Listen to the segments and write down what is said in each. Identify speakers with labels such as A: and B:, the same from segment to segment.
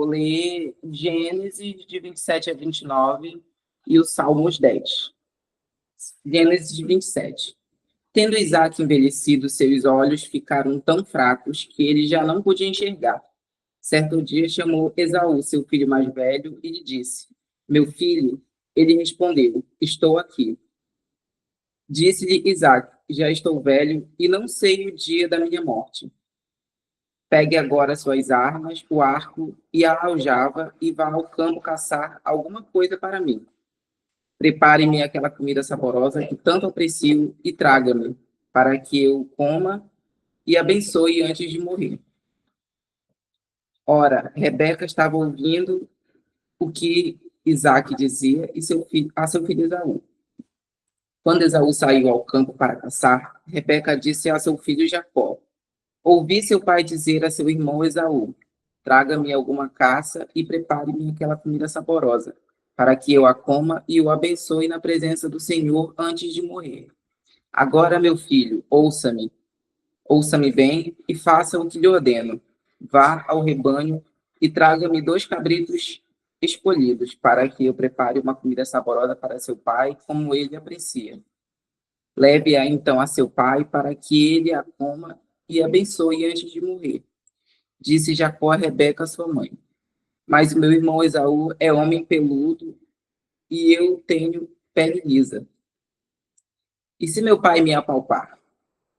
A: Vou ler Gênesis de 27 a 29 e o Salmos 10. Gênesis 27. Tendo Isaque envelhecido, seus olhos ficaram tão fracos que ele já não podia enxergar. Certo dia chamou Esaú, seu filho mais velho, e lhe disse: Meu filho. Ele respondeu: Estou aqui. Disse-lhe Isaque: Já estou velho e não sei o dia da minha morte. Pegue agora suas armas, o arco e a aljava e vá ao campo caçar alguma coisa para mim. Prepare-me aquela comida saborosa que tanto aprecio e traga-me, para que eu coma e abençoe antes de morrer. Ora, Rebeca estava ouvindo o que Isaque dizia a seu filho Esaú. Quando Esaú saiu ao campo para caçar, Rebeca disse a seu filho Jacó: Ouvi seu pai dizer a seu irmão Esaú: Traga-me alguma caça e prepare-me aquela comida saborosa, para que eu a coma e o abençoe na presença do Senhor antes de morrer. Agora, meu filho, ouça-me bem e faça o que lhe ordeno. Vá ao rebanho e traga-me 2 cabritos escolhidos, para que eu prepare uma comida saborosa para seu pai, como ele aprecia. Leve-a então a seu pai, para que ele a coma e abençoe antes de morrer. Disse Jacó a Rebeca, sua mãe: Mas o meu irmão Esaú é homem peludo e eu tenho pele lisa. E se meu pai me apalpar?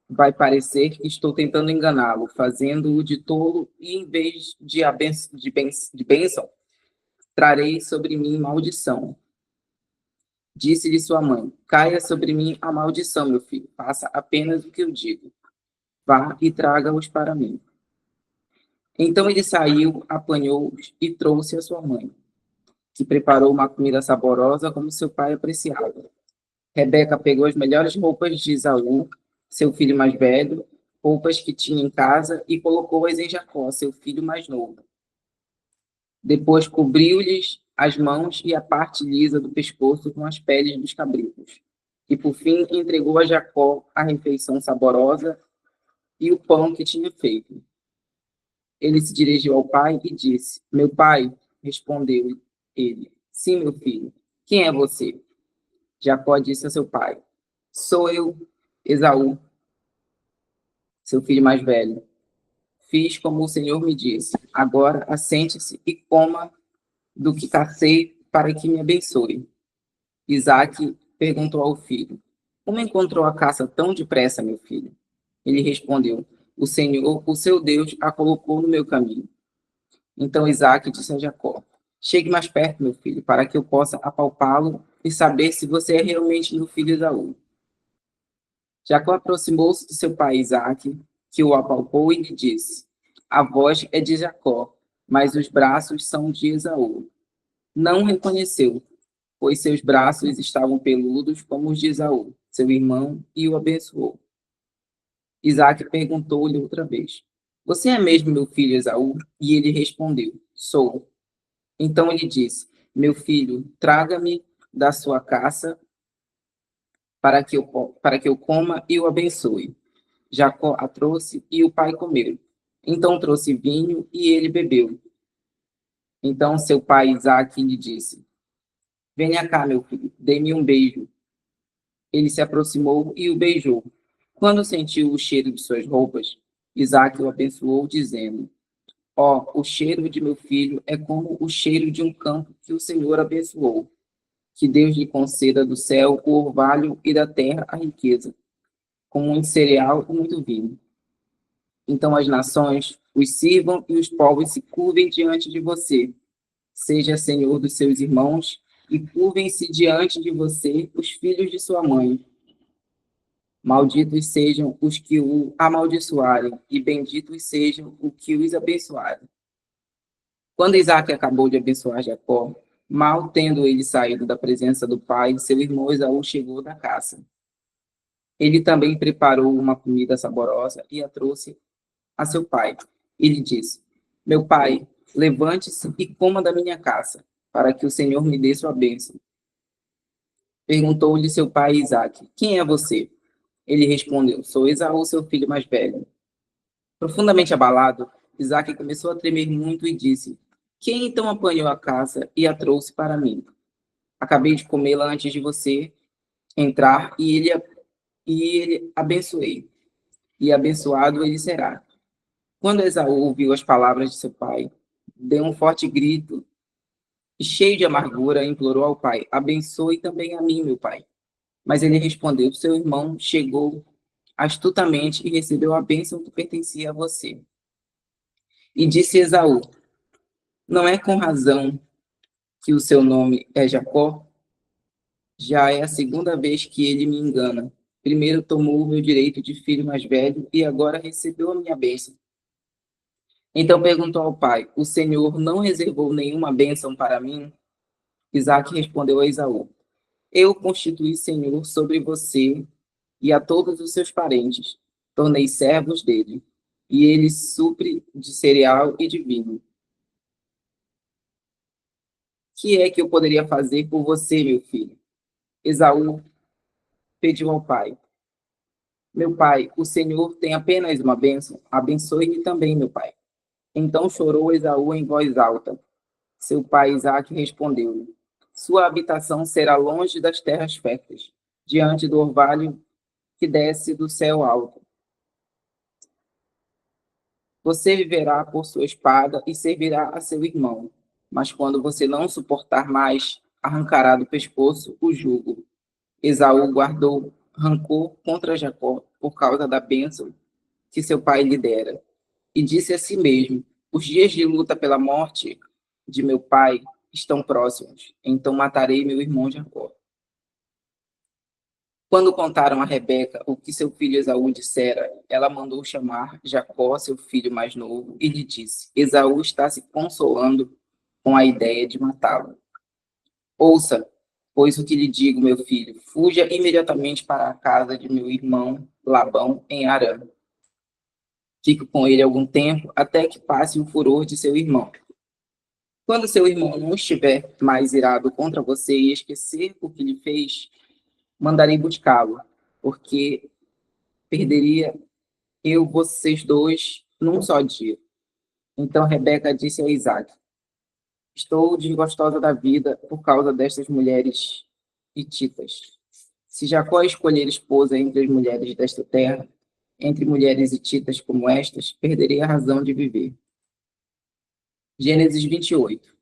A: Vai parecer que estou tentando enganá-lo, fazendo-o de tolo, e em vez de bênção, trarei sobre mim maldição. Disse-lhe sua mãe: Caia sobre mim a maldição, meu filho. Faça apenas o que eu digo. Vá e traga-os para mim. Então ele saiu, apanhou-os e trouxe a sua mãe, que preparou uma comida saborosa como seu pai apreciava. Rebeca pegou as melhores roupas de Esaú, seu filho mais velho, roupas que tinha em casa, e colocou-as em Jacó, seu filho mais novo. Depois cobriu-lhes as mãos e a parte lisa do pescoço com as peles dos cabritos. E, por fim, entregou a Jacó a refeição saborosa e o pão que tinha feito. Ele se dirigiu ao pai e disse: Meu pai, respondeu ele. Sim, meu filho. Quem é você? Jacó disse a seu pai: Sou eu, Esaú, seu filho mais velho. Fiz como o Senhor me disse. Agora assente-se e coma do que cacei para que me abençoe. Isaque perguntou ao filho: Como encontrou a caça tão depressa, meu filho? Ele respondeu: O Senhor, o seu Deus, a colocou no meu caminho. Então Isaque disse a Jacó: Chegue mais perto, meu filho, para que eu possa apalpá-lo e saber se você é realmente meu filho Esaú. Jacó aproximou-se de seu pai Isaque, que o apalpou e lhe disse: A voz é de Jacó, mas os braços são de Esaú. Não reconheceu, pois seus braços estavam peludos como os de Esaú, seu irmão, e o abençoou. Isaque perguntou-lhe outra vez: Você é mesmo meu filho Esaú? E ele respondeu: Sou. Então ele disse: Meu filho, traga-me da sua caça para que eu coma e o abençoe. Jacó a trouxe e o pai comeu. Então trouxe vinho e ele bebeu. Então seu pai Isaque lhe disse: Venha cá, meu filho, dê-me um beijo. Ele se aproximou e o beijou. Quando sentiu o cheiro de suas roupas, Isaque o abençoou, dizendo: o cheiro de meu filho é como o cheiro de um campo que o Senhor abençoou. Que Deus lhe conceda do céu o orvalho e da terra a riqueza, com muito cereal e muito vinho. Então as nações os sirvam e os povos se curvem diante de você. Seja senhor dos seus irmãos e curvem-se diante de você os filhos de sua mãe. Malditos sejam os que o amaldiçoarem, e benditos sejam os que os abençoarem. Quando Isaque acabou de abençoar Jacó, mal tendo ele saído da presença do pai, seu irmão Esaú chegou da caça. Ele também preparou uma comida saborosa e a trouxe a seu pai. Ele disse: Meu pai, levante-se e coma da minha caça, para que o Senhor me dê sua bênção. Perguntou-lhe seu pai Isaque: Quem é você? Ele respondeu: Sou Esaú, seu filho mais velho. Profundamente abalado, Isaque começou a tremer muito e disse: Quem então apanhou a caça e a trouxe para mim? Acabei de comê-la antes de você entrar, e ele abençoei, e abençoado ele será. Quando Esaú ouviu as palavras de seu pai, deu um forte grito e, cheio de amargura, implorou ao pai: abençoe também a mim, meu pai. Mas ele respondeu: seu irmão chegou astutamente e recebeu a bênção que pertencia a você. E disse Esaú: não é com razão que o seu nome é Jacó? Já é a segunda vez que ele me engana. Primeiro tomou o meu direito de filho mais velho e agora recebeu a minha bênção. Então perguntou ao pai: o Senhor não reservou nenhuma bênção para mim? Isaque respondeu a Esaú: eu constituí Senhor sobre você e a todos os seus parentes. Tornei servos dele, e ele supre de cereal e de vinho. Que é que eu poderia fazer por você, meu filho? Esaú pediu ao pai: meu pai, o Senhor tem apenas uma bênção. Abençoe-me também, meu pai. Então chorou Esaú em voz alta. Seu pai Isaque respondeu-lhe: sua habitação será longe das terras férteis, diante do orvalho que desce do céu alto. Você viverá por sua espada e servirá a seu irmão. Mas quando você não suportar mais, arrancará do pescoço o jugo. Esaú guardou rancor contra Jacó por causa da bênção que seu pai lhe dera. E disse a si mesmo: os dias de luta pela morte de meu pai estão próximos, então matarei meu irmão Jacó. Quando contaram a Rebeca o que seu filho Esaú dissera, ela mandou chamar Jacó, seu filho mais novo, e lhe disse: Esaú está se consolando com a ideia de matá-lo. Ouça, pois o que lhe digo, meu filho, fuja imediatamente para a casa de meu irmão Labão em Harã. Fique com ele algum tempo, até que passe o furor de seu irmão. Quando seu irmão não estiver mais irado contra você e esquecer o que lhe fez, mandarei buscá-lo, porque perderia eu vocês dois num só dia. Então Rebeca disse a Isaac: estou desgostosa da vida por causa destas mulheres hititas. Se Jacó escolher esposa entre as mulheres desta terra, entre mulheres hititas como estas, perderei a razão de viver. Gênesis 28.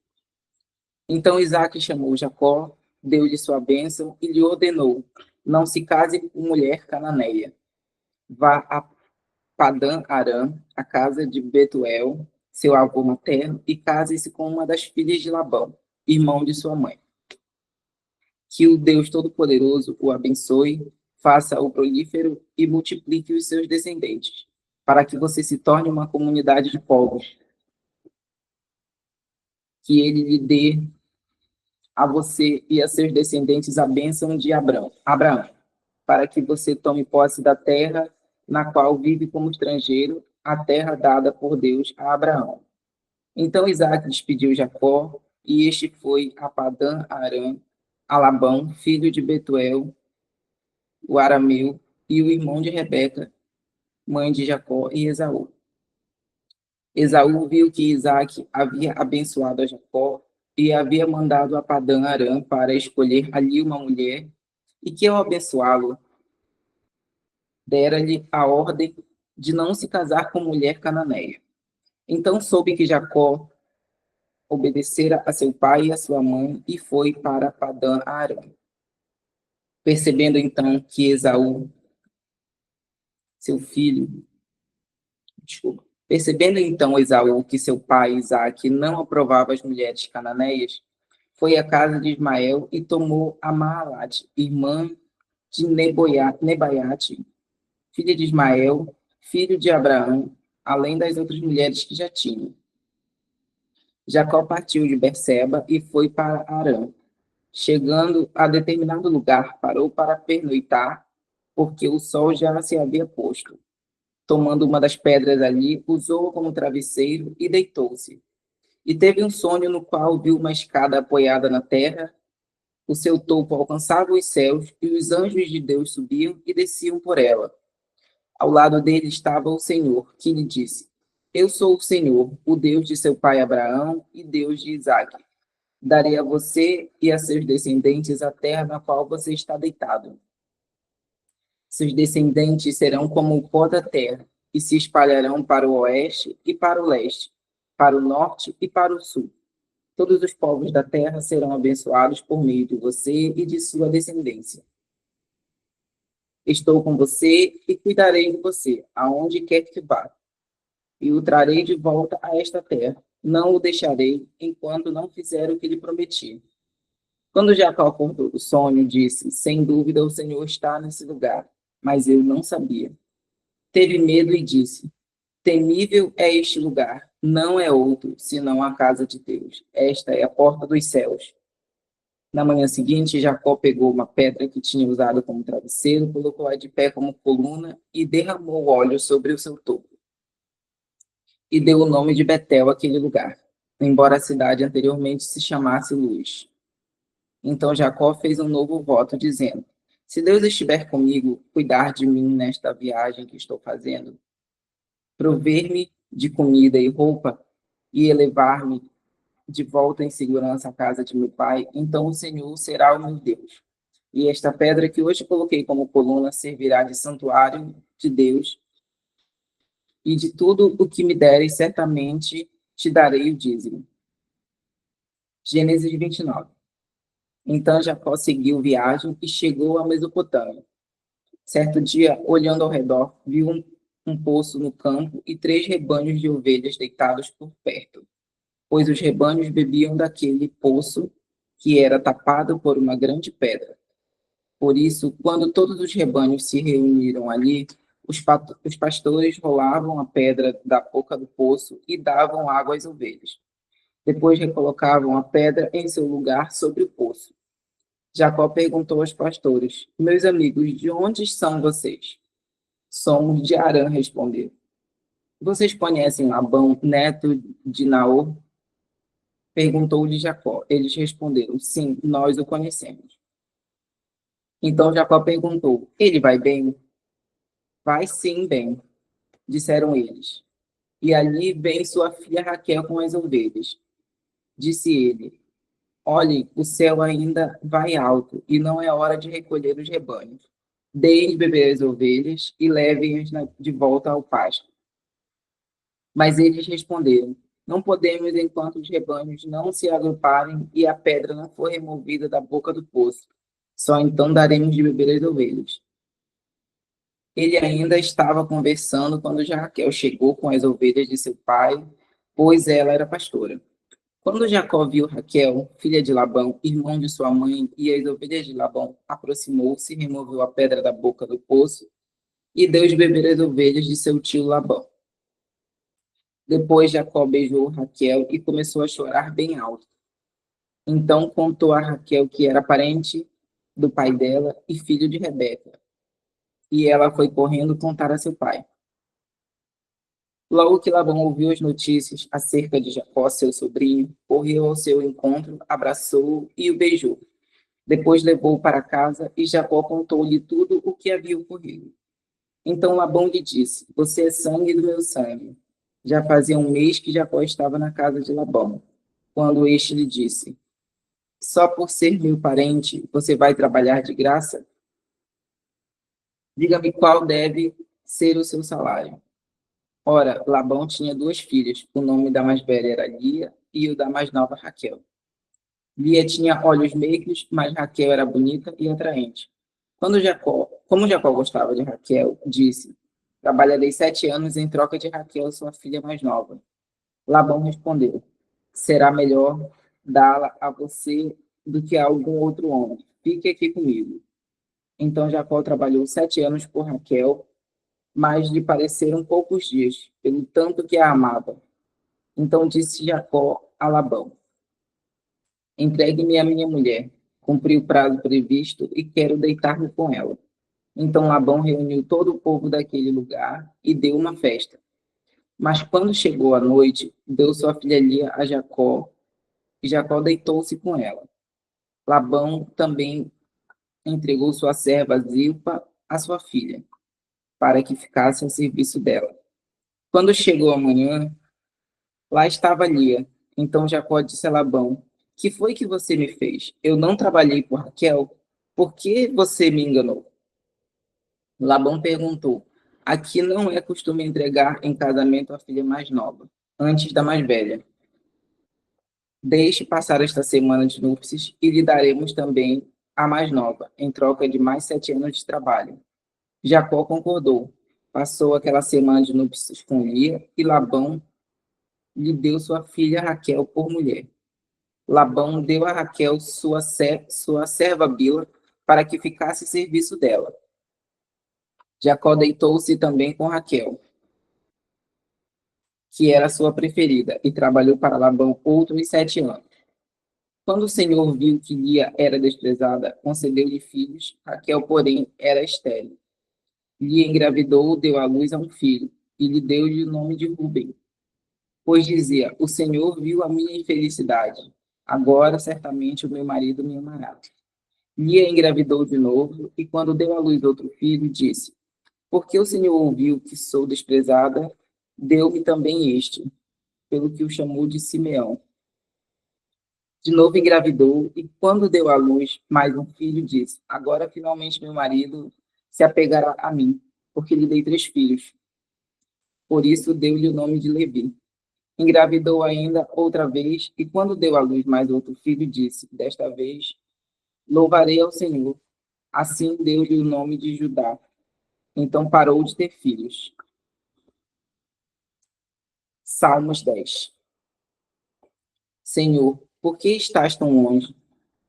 A: Então Isaac chamou Jacó, deu-lhe sua bênção e lhe ordenou: não se case com mulher cananeia. Vá a Padã Arã, a casa de Betuel, seu avô materno, e case-se com uma das filhas de Labão, irmão de sua mãe. Que o Deus Todo-Poderoso o abençoe, faça-o prolífero e multiplique os seus descendentes, para que você se torne uma comunidade de povos. Que ele lhe dê a você e a seus descendentes a bênção de Abraão, para que você tome posse da terra na qual vive como estrangeiro, a terra dada por Deus a Abraão. Então Isaac despediu Jacó, e este foi a Padã Arã, a Labão, filho de Betuel, o arameu, e o irmão de Rebeca, mãe de Jacó e Esaú. Esaú viu que Isaac havia abençoado a Jacó e havia mandado a Padã Arã para escolher ali uma mulher, e que ao abençoá-lo, dera-lhe a ordem de não se casar com mulher cananeia. Então soube que Jacó obedecera a seu pai e a sua mãe e foi para Padã Arã. Percebendo então que Esaú, seu filho, percebendo então Esaú que seu pai Isaque não aprovava as mulheres cananeias, foi à casa de Ismael e tomou a Mahalate, irmã de Nebaiate, filha de Ismael, filho de Abraão, além das outras mulheres que já tinha. Jacó partiu de Berseba e foi para Harã. Chegando a determinado lugar, parou para pernoitar, porque o sol já se havia posto. Tomando uma das pedras ali, usou-a como travesseiro e deitou-se. E teve um sonho no qual viu uma escada apoiada na terra, o seu topo alcançava os céus, e os anjos de Deus subiam e desciam por ela. Ao lado dele estava o Senhor, que lhe disse: Eu sou o Senhor, o Deus de seu pai Abraão e Deus de Isaque. Darei a você e a seus descendentes a terra na qual você está deitado. Seus descendentes serão como o pó da terra, e se espalharão para o oeste e para o leste, para o norte e para o sul. Todos os povos da terra serão abençoados por meio de você e de sua descendência. Estou com você e cuidarei de você, aonde quer que vá, e o trarei de volta a esta terra. Não o deixarei enquanto não fizer o que lhe prometi. Quando Jacó acordou do sonho, disse: Sem dúvida o Senhor está nesse lugar, mas eu não sabia. Teve medo e disse: Temível é este lugar, não é outro, senão a casa de Deus. Esta é a porta dos céus. Na manhã seguinte, Jacó pegou uma pedra que tinha usado como travesseiro, colocou-a de pé como coluna e derramou óleo sobre o seu topo. E deu o nome de Betel àquele lugar, embora a cidade anteriormente se chamasse Luz. Então Jacó fez um novo voto, dizendo: Se Deus estiver comigo, cuidar de mim nesta viagem que estou fazendo, prover-me de comida e roupa e elevar-me de volta em segurança à casa de meu pai, então o Senhor será o meu Deus. E esta pedra que hoje coloquei como coluna servirá de santuário de Deus, e de tudo o que me deres, certamente te darei o dízimo. Gênesis 29. Então Jacó seguiu viagem e chegou à Mesopotâmia. Certo dia, olhando ao redor, viu um poço no campo e 3 rebanhos de ovelhas deitados por perto, pois os rebanhos bebiam daquele poço que era tapado por uma grande pedra. Por isso, quando todos os rebanhos se reuniram ali, os pastores rolavam a pedra da boca do poço e davam água às ovelhas. Depois recolocavam a pedra em seu lugar sobre o poço. Jacó perguntou aos pastores: Meus amigos, de onde são vocês? Somos de Harã, responderam. Vocês conhecem Labão, neto de Naor? Perguntou-lhe Jacó. Eles responderam: Sim, nós o conhecemos. Então Jacó perguntou: Ele vai bem? Vai sim, bem, disseram eles. E ali vem sua filha Raquel com as ovelhas. Disse ele: Olhe, o céu ainda vai alto, e não é hora de recolher os rebanhos. Deem de beber as ovelhas e levem-as de volta ao pasto. Mas eles responderam: Não podemos enquanto os rebanhos não se agruparem e a pedra não for removida da boca do poço. Só então daremos de beber as ovelhas. Ele ainda estava conversando quando Raquel chegou com as ovelhas de seu pai, pois ela era pastora. Quando Jacó viu Raquel, filha de Labão, irmão de sua mãe, e as ovelhas de Labão, aproximou-se, removeu a pedra da boca do poço e deu de beber as ovelhas de seu tio Labão. Depois Jacó beijou Raquel e começou a chorar bem alto. Então contou a Raquel que era parente do pai dela e filho de Rebeca. E ela foi correndo contar a seu pai. Logo que Labão ouviu as notícias acerca de Jacó, seu sobrinho, correu ao seu encontro, abraçou-o e o beijou. Depois levou-o para casa e Jacó contou-lhe tudo o que havia ocorrido. Então Labão lhe disse: Você é sangue do meu sangue. Já fazia um mês que Jacó estava na casa de Labão, quando este lhe disse: Só por ser meu parente, você vai trabalhar de graça? Diga-me qual deve ser o seu salário. Ora, Labão tinha 2 filhas. O nome da mais velha era Lia e o da mais nova Raquel. Lia tinha olhos meigos, mas Raquel era bonita e atraente. Como Jacó gostava de Raquel, disse: Trabalharei 7 anos em troca de Raquel, sua filha mais nova. Labão respondeu: Será melhor dá-la a você do que a algum outro homem. Fique aqui comigo. Então Jacó trabalhou 7 anos por Raquel, mas lhe pareceram poucos dias, pelo tanto que a amava. Então disse Jacó a Labão: Entregue-me a minha mulher. Cumpri o prazo previsto e quero deitar-me com ela. Então Labão reuniu todo o povo daquele lugar e deu uma festa. Mas quando chegou a noite, deu sua filha Lia a Jacó, e Jacó deitou-se com ela. Labão também entregou sua serva Zilpa a sua filha, para que ficasse ao serviço dela. Quando chegou a manhã, lá estava Lia. Então Jacó disse a Labão: Que foi que você me fez? Eu não trabalhei por Raquel? Por que você me enganou? Labão perguntou: Aqui não é costume entregar em casamento a filha mais nova, antes da mais velha. Deixe passar esta semana de núpcias e lhe daremos também a mais nova, em troca de mais 7 anos de trabalho. Jacó concordou. Passou aquela semana de núpcias com Lia e Labão lhe deu sua filha Raquel por mulher. Labão deu a Raquel sua serva Bila para que ficasse em serviço dela. Jacó deitou-se também com Raquel, que era sua preferida, e trabalhou para Labão outros 7 anos. Quando o Senhor viu que Lia era desprezada, concedeu-lhe filhos, Raquel, porém, era estéril. Lia engravidou, deu à luz a um filho, e lhe deu-lhe o nome de Ruben, pois dizia: O Senhor viu a minha infelicidade. Agora, certamente, o meu marido me amará. Lia engravidou de novo, e quando deu à luz outro filho, disse: Porque o Senhor ouviu que sou desprezada, deu-me também este, pelo que o chamou de Simeão. De novo engravidou, e quando deu à luz mais um filho, disse: Agora finalmente meu marido se apegará a mim, porque lhe dei 3 filhos. Por isso deu-lhe o nome de Levi. Engravidou ainda outra vez, e quando deu à luz mais outro filho, disse: Desta vez louvarei ao Senhor. Assim deu-lhe o nome de Judá. Então parou de ter filhos. Salmos 10. Senhor, por que estás tão longe?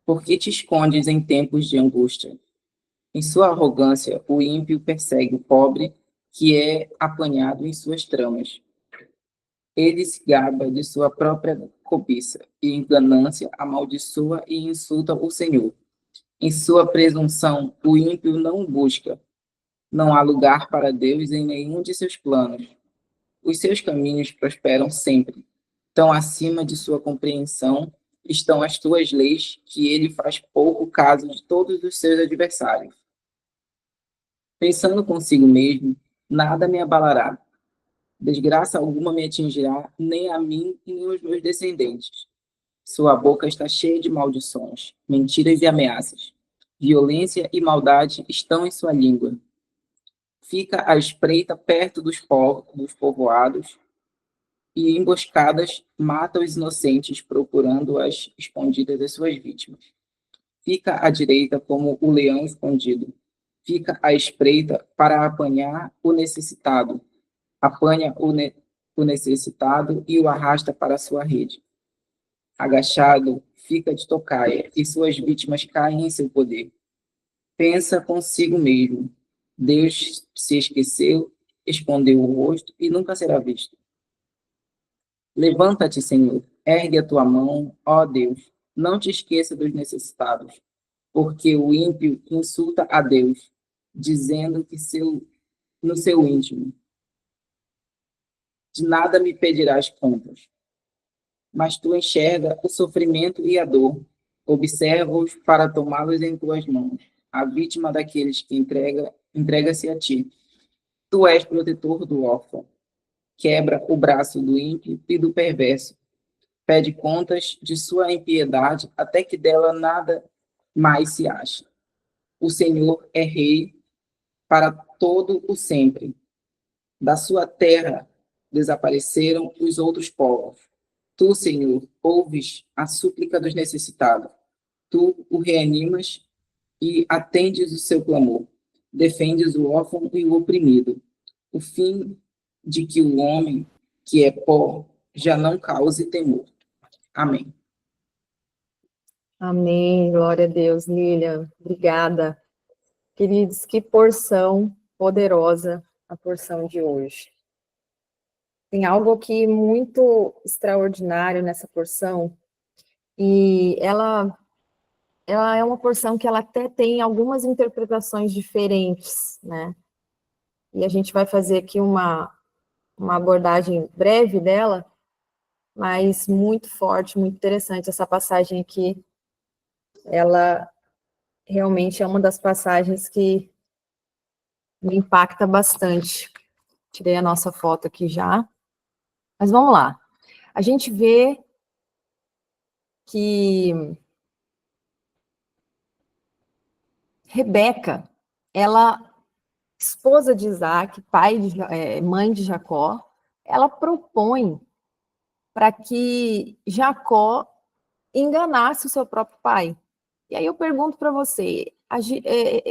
A: Por que te escondes em tempos de angústia? Em sua arrogância, o ímpio persegue o pobre, que é apanhado em suas tramas. Ele se gaba de sua própria cobiça, e em ganância amaldiçoa e insulta o Senhor. Em sua presunção, o ímpio não o busca. Não há lugar para Deus em nenhum de seus planos. Os seus caminhos prosperam sempre. Tão acima de sua compreensão estão as tuas leis, que ele faz pouco caso de todos os seus adversários. Pensando consigo mesmo, nada me abalará. Desgraça alguma me atingirá, nem a mim nem aos meus descendentes. Sua boca está cheia de maldições, mentiras e ameaças. Violência e maldade estão em sua língua. Fica à espreita perto dos povoados, e emboscadas mata os inocentes, procurando as escondidas das suas vítimas. Fica à direita como o leão escondido. Fica à espreita para apanhar o necessitado. Apanha o necessitado e o arrasta para a sua rede. Agachado, fica de tocaia, e suas vítimas caem em seu poder. Pensa consigo mesmo. Deus se esqueceu, escondeu o rosto e nunca será visto. Levanta-te, Senhor, ergue a tua mão, ó Deus, não te esqueça dos necessitados, porque o ímpio insulta a Deus, dizendo que no seu íntimo, de nada me pedirás contas. Mas tu enxerga o sofrimento e a dor, observa-os para tomá-los em tuas mãos, a vítima daqueles que entrega-se a ti. Tu és protetor do órfão, quebra o braço do ímpio e do perverso, pede contas de sua impiedade até que dela nada mais se ache. O Senhor é rei para todo o sempre. Da sua terra desapareceram os outros povos. Tu, Senhor, ouves a súplica dos necessitados. Tu o reanimas e atendes o seu clamor. Defendes o órfão e o oprimido. O fim de que o homem, que é pó, já não cause temor. Amém.
B: Amém, glória a Deus, Lilian, obrigada. Queridos, que porção poderosa a porção de hoje. Tem algo aqui muito extraordinário nessa porção, e ela é uma porção que ela até tem algumas interpretações diferentes, né? E a gente vai fazer aqui uma abordagem breve dela, mas muito forte, muito interessante. Essa passagem aqui, ela realmente é uma das passagens que me impacta bastante. Tirei a nossa foto aqui já. Mas vamos lá. A gente vê que Rebeca, ela, esposa de Isaac, mãe de Jacó, ela propõe para que Jacó enganasse o seu próprio pai. E aí eu pergunto para você,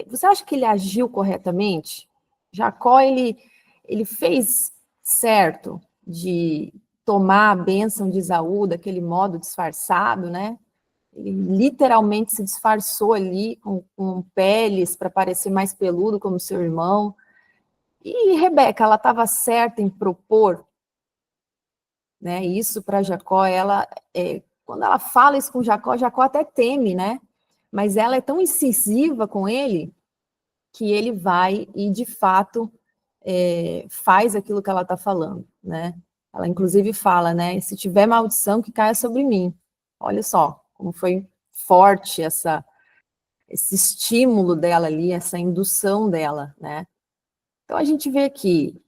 B: você acha que ele agiu corretamente? Jacó, ele fez certo de tomar a bênção de Esaú daquele modo disfarçado, né? Ele literalmente se disfarçou ali com peles para parecer mais peludo como seu irmão. E Rebeca, ela estava certa em propor, né? Isso para Jacó, quando ela fala isso com Jacó, Jacó até teme, né? Mas ela é tão incisiva com ele que ele vai e, de fato, faz aquilo que ela está falando, né? Ela, inclusive, fala, né? Se tiver maldição, que caia sobre mim. Olha só como foi forte esse estímulo dela ali, essa indução dela, né? Então, a gente vê aqui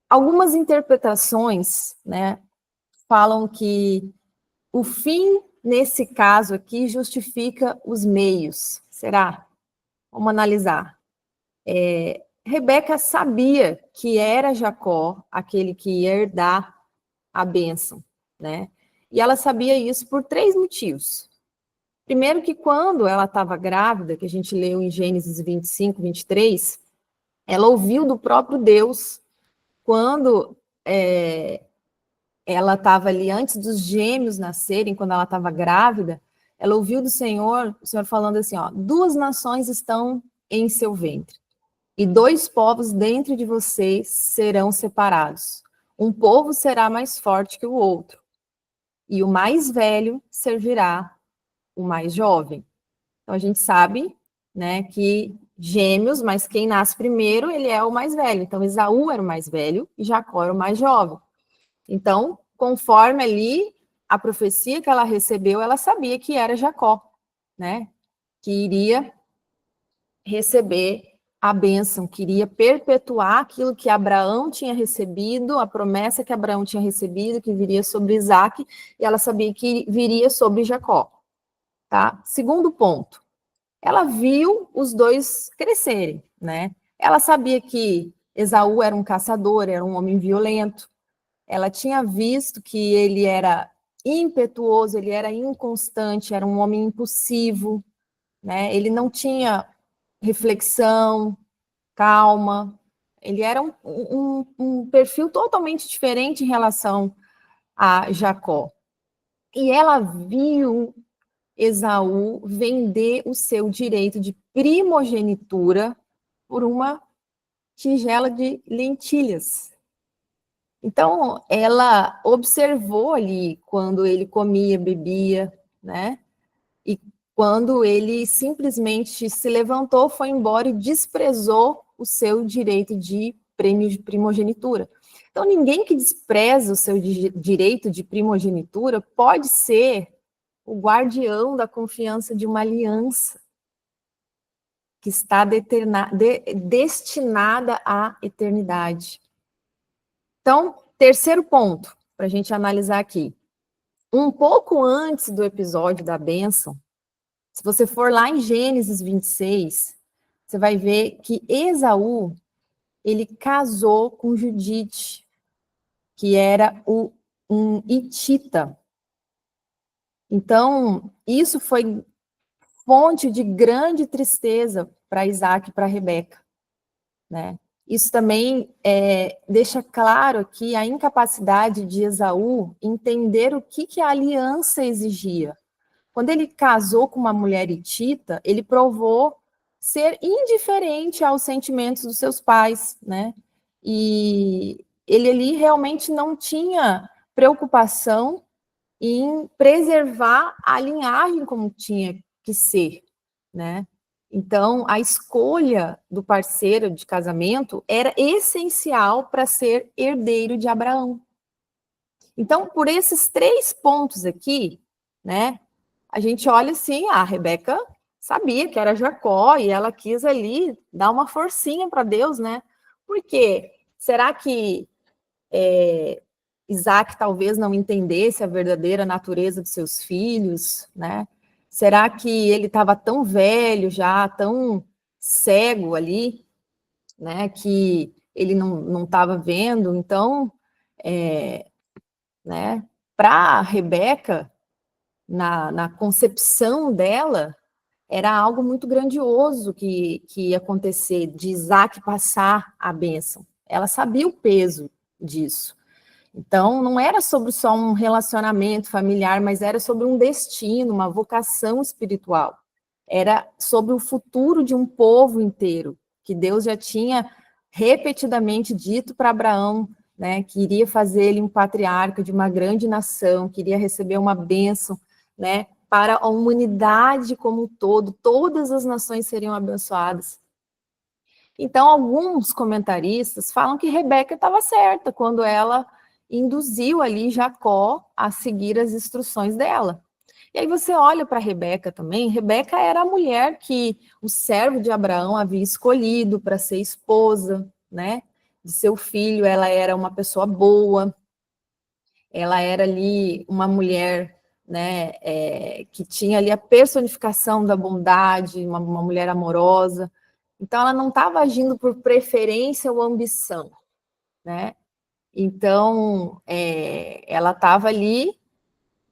B: algumas interpretações, né? Falam que o fim, nesse caso aqui, justifica os meios. Será? Vamos analisar. Rebeca sabia que era Jacó aquele que ia herdar a bênção, né? E ela sabia isso por 3 motivos. Primeiro que quando ela estava grávida, que a gente leu em Gênesis 25, 23, ela ouviu do próprio Deus, quando ela estava ali, antes dos gêmeos nascerem, quando ela estava grávida, ela ouviu do Senhor, o Senhor falando assim, ó, 2 nações estão em seu ventre, e 2 povos dentro de vocês serão separados. Um povo será mais forte que o outro, e o mais velho servirá o mais jovem. Então, a gente sabe, né, que gêmeos, mas quem nasce primeiro, ele é o mais velho. Então, Esaú era o mais velho e Jacó era o mais jovem. Então, conforme ali a profecia que ela recebeu, ela sabia que era Jacó, né, que iria receber a bênção, queria perpetuar aquilo que Abraão tinha recebido, a promessa que Abraão tinha recebido, que viria sobre Isaac, e ela sabia que viria sobre Jacó. Tá? Segundo ponto, ela viu os 2 crescerem, né? Ela sabia que Esaú era um caçador, era um homem violento. Ela tinha visto que ele era impetuoso, ele era inconstante, era um homem impulsivo, né? Ele não tinha reflexão, calma. Ele era um perfil totalmente diferente em relação a Jacó. E ela viu Esaú vender o seu direito de primogenitura por uma tigela de lentilhas. Então, ela observou ali quando ele comia, bebia, né? E quando ele simplesmente se levantou, foi embora e desprezou o seu direito de primogenitura. Então, ninguém que despreza o seu direito de primogenitura pode ser o guardião da confiança de uma aliança que está destinada à eternidade. Então, terceiro ponto, para a gente analisar aqui. Um pouco antes do episódio da bênção, se você for lá em Gênesis 26, você vai ver que Esaú, ele casou com Judite, que era um hitita. Então, isso foi fonte de grande tristeza para Isaac e para Rebeca, né? Isso também deixa claro aqui a incapacidade de Esaú entender o que a aliança exigia. Quando ele casou com uma mulher hitita, ele provou ser indiferente aos sentimentos dos seus pais, né? E ele ali realmente não tinha preocupação em preservar a linhagem como tinha que ser, né? Então, a escolha do parceiro de casamento era essencial para ser herdeiro de Abraão. Então, por esses 3 pontos aqui, né, a gente olha assim, a Rebeca sabia que era Jacó e ela quis ali dar uma forcinha para Deus, né? Por quê? Será que Isaac talvez não entendesse a verdadeira natureza dos seus filhos, né? Será que ele estava tão velho já, tão cego ali, né? Que ele não estava vendo? Então, né? Para Rebeca, na concepção dela, era algo muito grandioso que ia acontecer, de Isaac passar a bênção. Ela sabia o peso disso. Então, não era sobre só um relacionamento familiar, mas era sobre um destino, uma vocação espiritual. Era sobre o futuro de um povo inteiro, que Deus já tinha repetidamente dito para Abraão, né, que iria fazer ele um patriarca de uma grande nação, que iria receber uma bênção, né, para a humanidade como um todo, todas as nações seriam abençoadas. Então, alguns comentaristas falam que Rebeca estava certa quando ela induziu ali Jacó a seguir as instruções dela. E aí você olha para Rebeca também, Rebeca era a mulher que o servo de Abraão havia escolhido para ser esposa, né, de seu filho. Ela era uma pessoa boa, ela era ali uma mulher, né, que tinha ali a personificação da bondade, uma mulher amorosa. Então, ela não estava agindo por preferência ou ambição, né? Então, ela estava ali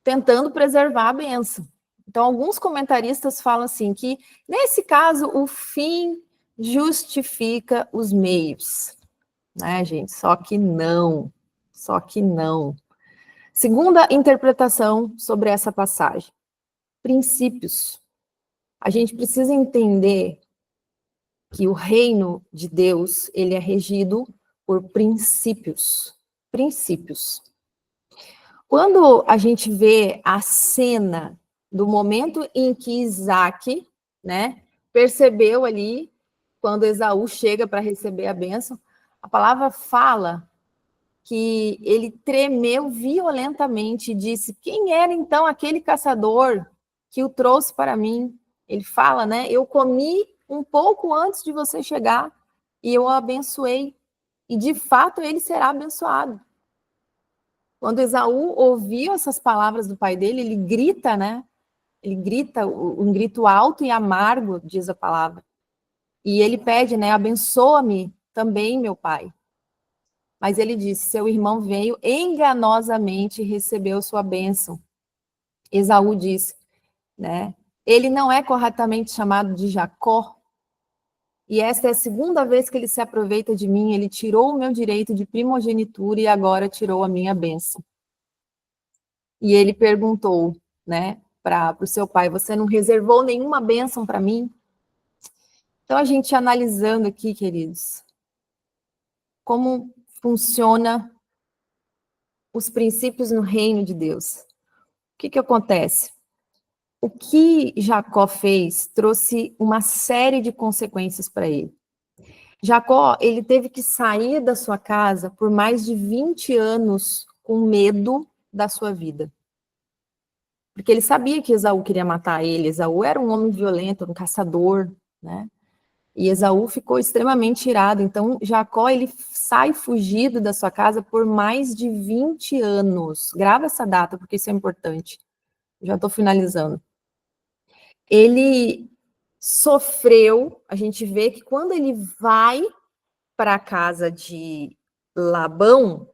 B: tentando preservar a bênção. Então, alguns comentaristas falam assim que, nesse caso, o fim justifica os meios, né, gente? Só que não. Segunda interpretação sobre essa passagem: princípios. A gente precisa entender que o reino de Deus, ele é regido por princípios. Princípios. Quando a gente vê a cena do momento em que Isaac, né, percebeu ali, quando Esaú chega para receber a bênção, a palavra fala que ele tremeu violentamente e disse: quem era então aquele caçador que o trouxe para mim? Ele fala, né? Eu comi um pouco antes de você chegar e eu o abençoei. E de fato ele será abençoado. Quando Esaú ouviu essas palavras do pai dele, ele grita, né? Ele grita um grito alto e amargo, diz a palavra. E ele pede, né? Abençoa-me também, meu pai. Mas ele disse: seu irmão veio enganosamente e recebeu sua bênção. Esaú disse, né? Ele não é corretamente chamado de Jacó? E esta é a segunda vez que ele se aproveita de mim. Ele tirou o meu direito de primogenitura e agora tirou a minha bênção. E ele perguntou, né, para o seu pai: você não reservou nenhuma bênção para mim? Então, a gente analisando aqui, queridos, como funciona os princípios no reino de Deus. O que acontece? O que Jacó fez trouxe uma série de consequências para ele. Jacó, ele teve que sair da sua casa por mais de 20 anos com medo da sua vida. Porque ele sabia que Esaú queria matar ele. Esaú era um homem violento, um caçador, né? E Esaú ficou extremamente irado. Então, Jacó, ele sai fugido da sua casa por mais de 20 anos. Grava essa data, porque isso é importante. Já estou finalizando. Ele sofreu, a gente vê que quando ele vai para a casa de Labão,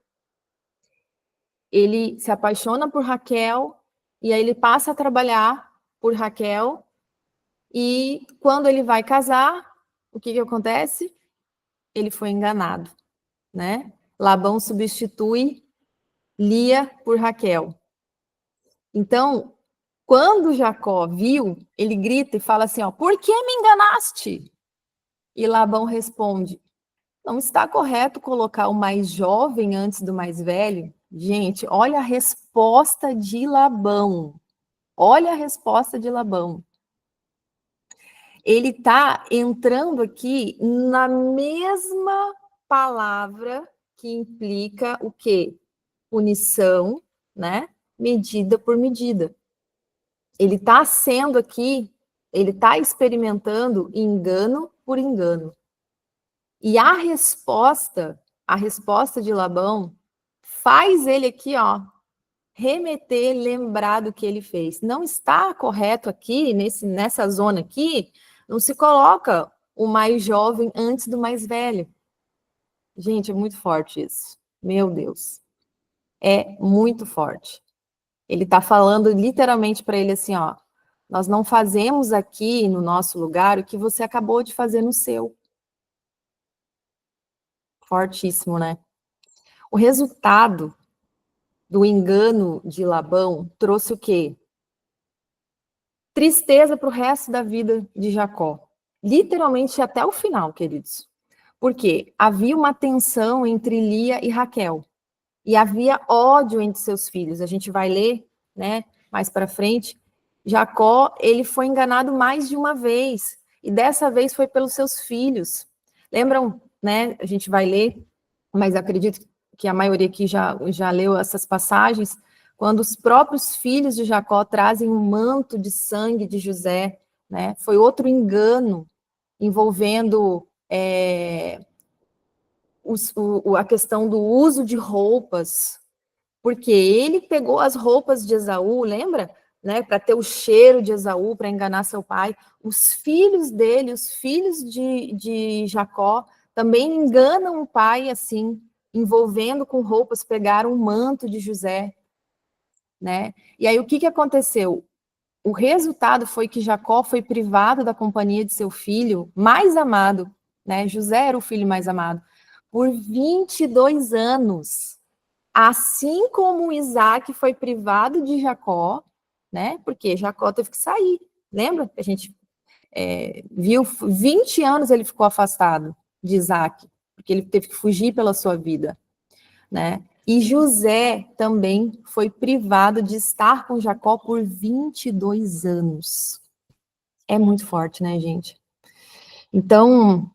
B: ele se apaixona por Raquel, e aí ele passa a trabalhar por Raquel, e quando ele vai casar, o que acontece? Ele foi enganado, né? Labão substitui Lia por Raquel. Então, quando Jacó viu, ele grita e fala assim, ó: por que me enganaste? E Labão responde: não está correto colocar o mais jovem antes do mais velho? Gente, olha a resposta de Labão. Olha a resposta de Labão. Ele está entrando aqui na mesma palavra que implica o quê? Punição, né? Medida por medida. Ele está sendo aqui Ele está experimentando engano por engano. E a resposta de Labão faz ele aqui, ó, remeter, lembrar do que ele fez. Não está correto aqui, nessa zona aqui, não se coloca o mais jovem antes do mais velho. Gente, é muito forte isso. Meu Deus. É muito forte. Ele está falando literalmente para ele assim, ó, nós não fazemos aqui no nosso lugar o que você acabou de fazer no seu. Fortíssimo, né? O resultado do engano de Labão trouxe o quê? Tristeza para o resto da vida de Jacó. Literalmente até o final, queridos. Porque havia uma tensão entre Lia e Raquel. E havia ódio entre seus filhos. A gente vai ler, né, mais para frente. Jacó, ele foi enganado mais de uma vez. E dessa vez foi pelos seus filhos. Lembram, né? A gente vai ler, mas acredito que a maioria aqui já leu essas passagens, quando os próprios filhos de Jacó trazem um manto de sangue de José, né? Foi outro engano envolvendo a questão do uso de roupas, porque ele pegou as roupas de Esaú, lembra? Né, para ter o cheiro de Esaú, para enganar seu pai. Os filhos dele, os filhos de Jacó, também enganam o pai assim, envolvendo com roupas, pegaram o manto de José, né? E aí o que aconteceu? O resultado foi que Jacó foi privado da companhia de seu filho mais amado, né? José era o filho mais amado, por 22 anos. Assim como Isaac foi privado de Jacó, né? Porque Jacó teve que sair. Lembra? A gente viu, 20 anos ele ficou afastado de Isaac, porque ele teve que fugir pela sua vida, né? E José também foi privado de estar com Jacó por 22 anos. É muito forte, né, gente? Então,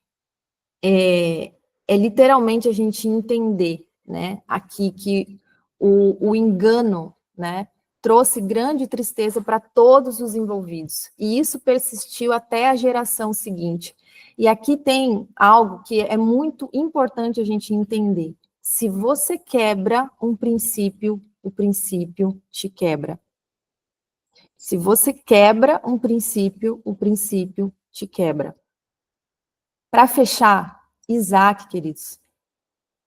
B: é literalmente a gente entender, né, aqui que o engano, né, trouxe grande tristeza para todos os envolvidos. E isso persistiu até a geração seguinte. E aqui tem algo que é muito importante a gente entender. Se você quebra um princípio, o princípio te quebra. Se você quebra um princípio, o princípio te quebra. Para fechar, Isaac, queridos,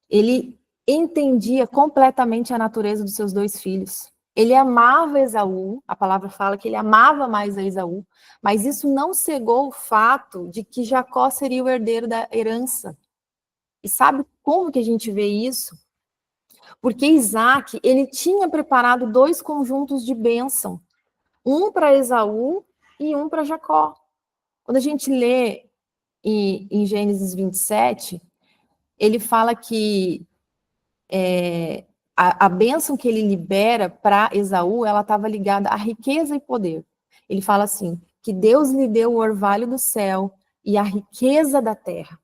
B: ele entendia completamente a natureza dos seus dois filhos. Ele amava Esaú, a palavra fala que ele amava mais a Esaú, mas isso não cegou o fato de que Jacó seria o herdeiro da herança. E sabe como que a gente vê isso? Porque Isaac, ele tinha preparado dois conjuntos de bênção, um para Esaú e um para Jacó. Quando a gente lê em Gênesis 27, ele fala que a bênção que ele libera para Esaú, ela estava ligada à riqueza e poder. Ele fala assim, que Deus lhe deu o orvalho do céu e a riqueza da terra,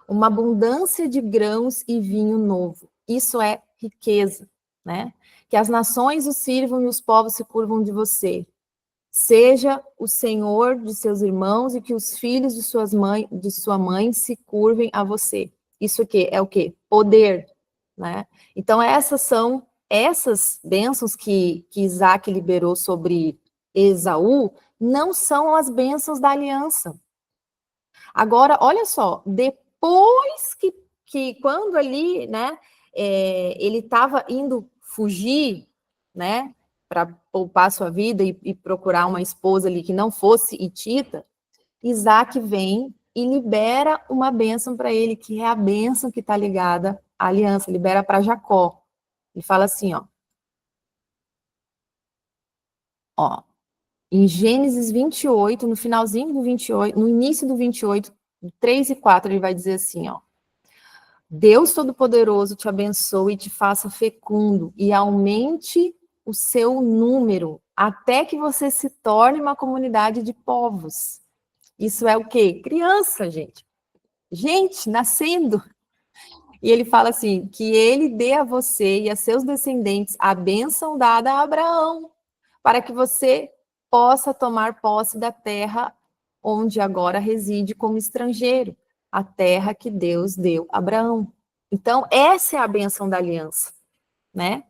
B: uma abundância de grãos e vinho novo. Isso é riqueza, né? Que as nações o sirvam e os povos se curvam de você. Seja o Senhor de seus irmãos e que os filhos de sua mãe se curvem a você. Isso aqui é o quê? Poder, né? Então essas bênçãos que Isaac liberou sobre Esaú, não são as bênçãos da aliança. Agora, olha só, depois que quando ali, né, ele estava indo fugir, né, para poupar sua vida e procurar uma esposa ali que não fosse hitita, Isaac vem e libera uma bênção para ele, que é a bênção que está ligada à aliança, libera para Jacó. Ele fala assim, ó, em Gênesis 28, no finalzinho do 28, no início do 28, 3 e 4, ele vai dizer assim, ó, Deus Todo-Poderoso te abençoe e te faça fecundo e aumente o seu número até que você se torne uma comunidade de povos. Isso é o quê? Criança, gente. Gente, nascendo. E ele fala assim, que ele dê a você e a seus descendentes a bênção dada a Abraão, para que você possa tomar posse da terra onde agora reside como estrangeiro, a terra que Deus deu a Abraão. Então, essa é a bênção da aliança, né?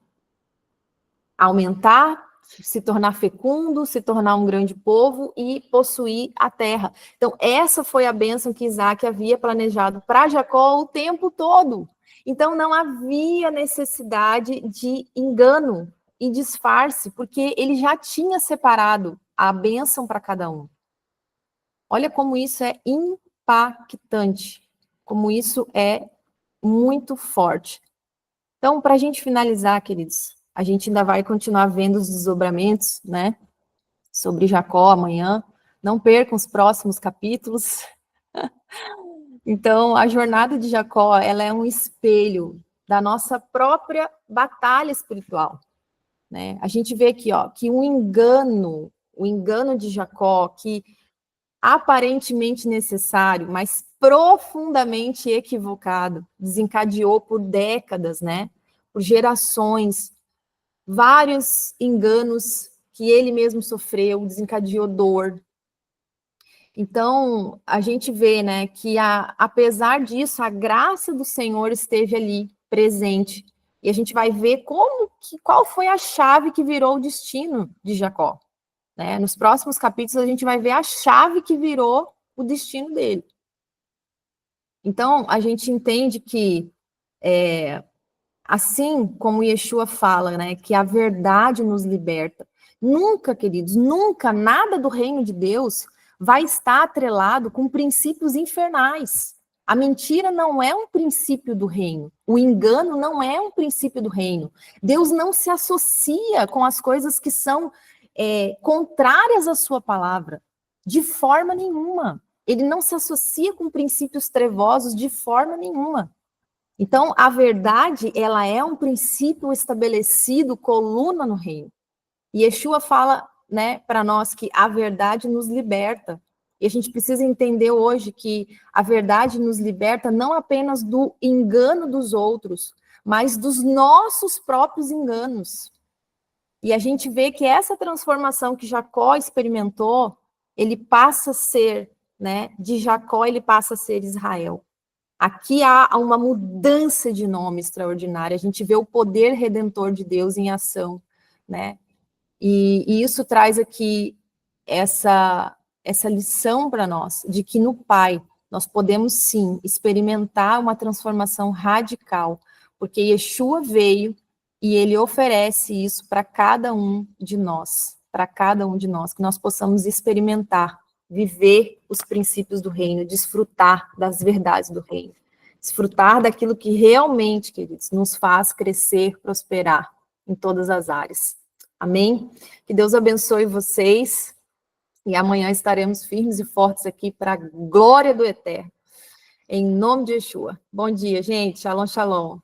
B: Aumentar, se tornar fecundo, se tornar um grande povo e possuir a terra. Então, essa foi a bênção que Isaac havia planejado para Jacó o tempo todo. Então, não havia necessidade de engano e disfarce, porque ele já tinha separado a bênção para cada um. Olha como isso é impactante, como isso é muito forte. Então, para a gente finalizar, queridos, a gente ainda vai continuar vendo os desdobramentos, né, sobre Jacó amanhã. Não percam os próximos capítulos. Então, a jornada de Jacó, ela é um espelho da nossa própria batalha espiritual, né? A gente vê aqui, ó, que o engano de Jacó, que aparentemente necessário, mas profundamente equivocado, desencadeou por décadas, né? Por gerações, vários enganos que ele mesmo sofreu, desencadeou dor. Então, a gente vê, né, que apesar disso, a graça do Senhor esteve ali, presente. E a gente vai ver qual foi a chave que virou o destino de Jacó. Né? Nos próximos capítulos, a gente vai ver a chave que virou o destino dele. Então, a gente entende que, assim como Yeshua fala, né, que a verdade nos liberta, nunca, queridos, nunca nada do reino de Deus vai estar atrelado com princípios infernais. A mentira não é um princípio do reino. O engano não é um princípio do reino. Deus não se associa com as coisas que são contrárias à sua palavra, de forma nenhuma. Ele não se associa com princípios trevosos de forma nenhuma. Então, a verdade, ela é um princípio estabelecido, coluna no reino. E Yeshua fala, né, para nós que a verdade nos liberta. E a gente precisa entender hoje que a verdade nos liberta não apenas do engano dos outros, mas dos nossos próprios enganos. E a gente vê que essa transformação que Jacó experimentou, ele passa a ser, né, de Jacó ele passa a ser Israel. Aqui há uma mudança de nome extraordinária, a gente vê o poder redentor de Deus em ação, né? E isso traz aqui essa lição para nós, de que no Pai nós podemos sim experimentar uma transformação radical, porque Yeshua veio e ele oferece isso para cada um de nós, que nós possamos experimentar, viver os princípios do reino, desfrutar das verdades do reino, desfrutar daquilo que realmente, queridos, nos faz crescer, prosperar em todas as áreas. Amém? Que Deus abençoe vocês e amanhã estaremos firmes e fortes aqui para a glória do Eterno. Em nome de Yeshua. Bom dia, gente. Shalom, shalom.